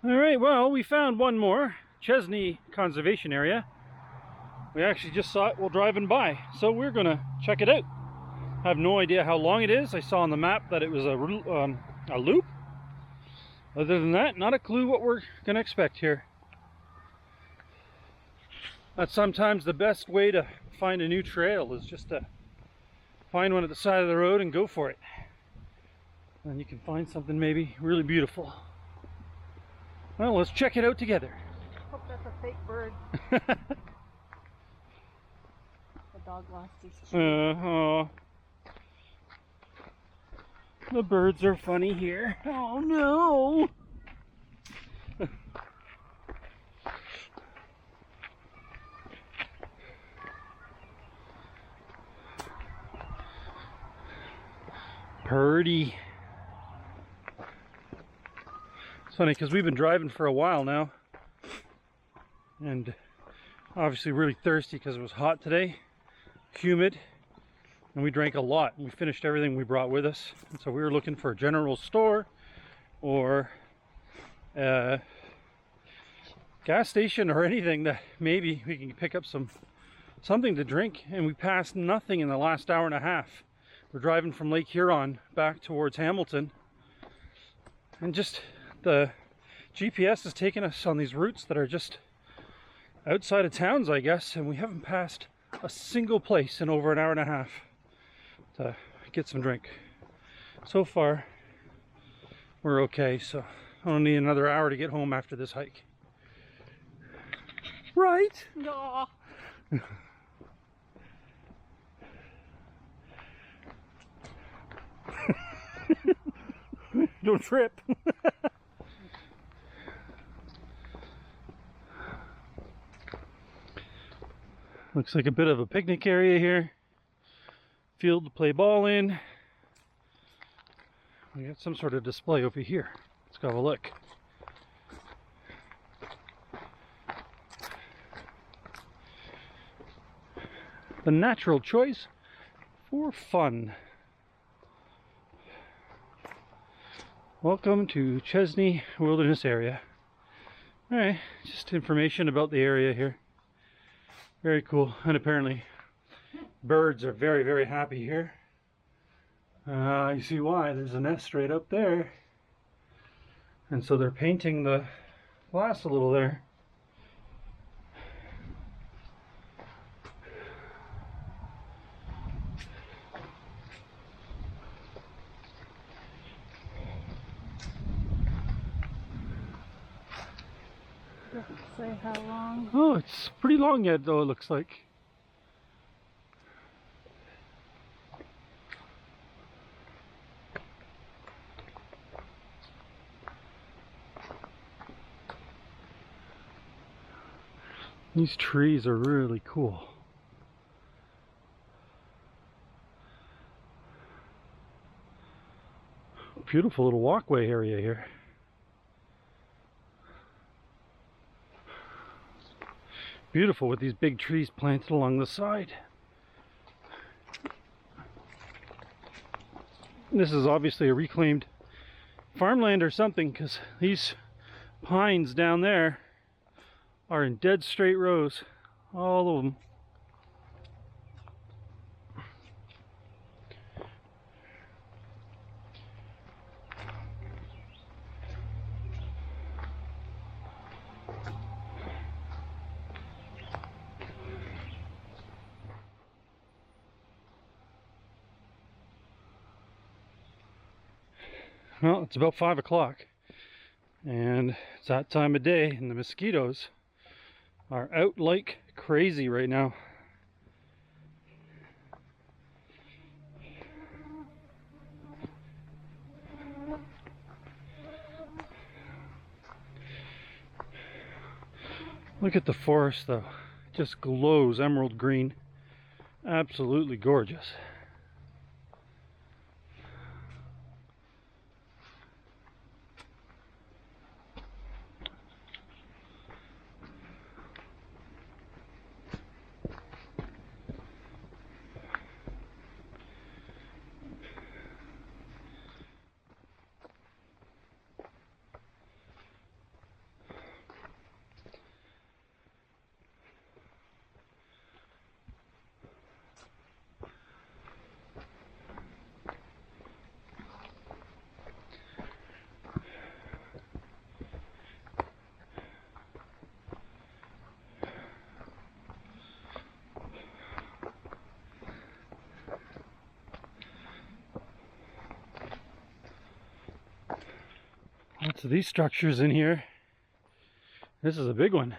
All right, well, we found one more, Chesney Conservation Area. We actually just saw it while driving by, so we're gonna check it out. I have no idea how long it is. I saw on the map that it was a loop. Other than that, not a clue what we're gonna expect here. That's sometimes the best way to find a new trail, is just to find one at the side of the road and go for it. And you can find something maybe really beautiful. Well, let's check it out together. Hope that's a fake bird. The dog lost his tree. The birds are funny here. Oh no! Purdy. It's funny because we've been driving for a while now, and obviously really thirsty because it was hot today, humid, and we drank a lot, and we finished everything we brought with us. And so we were looking for a general store or a gas station or anything that maybe we can pick up something to drink, and we passed nothing in the last hour and a half. We're driving from Lake Huron back towards Hamilton, and just the GPS is taking us on these routes that are just outside of towns, I guess, and we haven't passed a single place in over an hour and a half to get some drink. So far, we're okay, so I don't need another hour to get home after this hike. Right? No. Don't trip. Looks like a bit of a picnic area here. Field to play ball in. We got some sort of display over here. Let's go have a look. The natural choice for fun. Welcome to Chesney Wilderness Area. Alright, just information about the area here. Very cool, and apparently birds are very, very happy here. You see why, there's a nest right up there. And so they're painting the glass a little there. Doesn't say how long. Oh, it's pretty long yet though, it looks like. These trees are really cool. Beautiful little walkway area here. Beautiful with these big trees planted along the side. This is obviously a reclaimed farmland or something, because these pines down there are in dead straight rows, all of them. Well, it's about 5 o'clock, and it's that time of day, and the mosquitoes are out like crazy right now. Look at the forest though, it just glows emerald green. Absolutely gorgeous. Lots of these structures in here. This is a big one.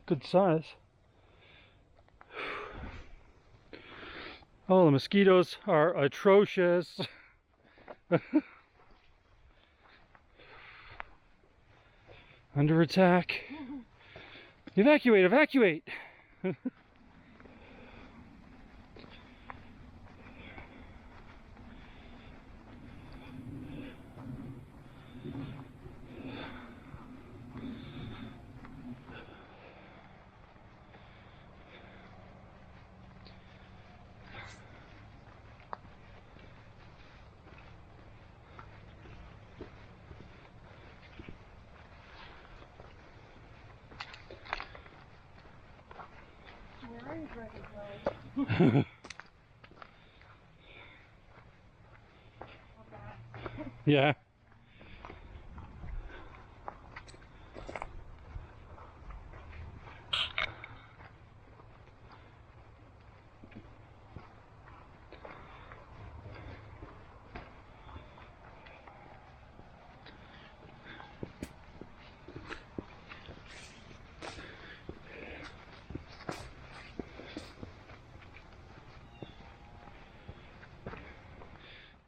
Good size. Oh, the mosquitoes are atrocious. Under attack. Evacuate, evacuate. Where are you ready to go? Yeah.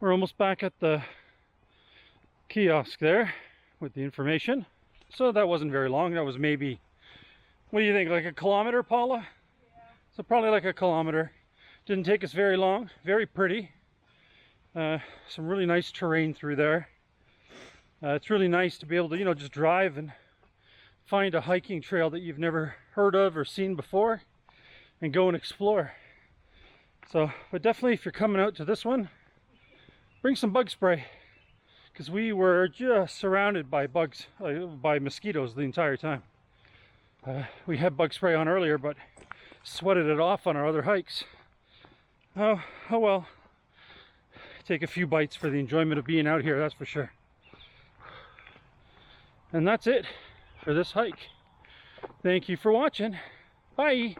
We're almost back at the kiosk there with the information. So that wasn't very long. That was maybe, what do you think, like a kilometer, Paula? Yeah. So probably like a kilometer. Didn't take us very long. Very pretty. Some really nice terrain through there. It's really nice to be able to, you know, just drive and find a hiking trail that you've never heard of or seen before and go and explore. So, but definitely if you're coming out to this one, bring some bug spray, because we were just surrounded by bugs, by mosquitoes the entire time. We had bug spray on earlier, but sweated it off on our other hikes. Oh well. Take a few bites for the enjoyment of being out here, that's for sure. And that's it for this hike. Thank you for watching. Bye.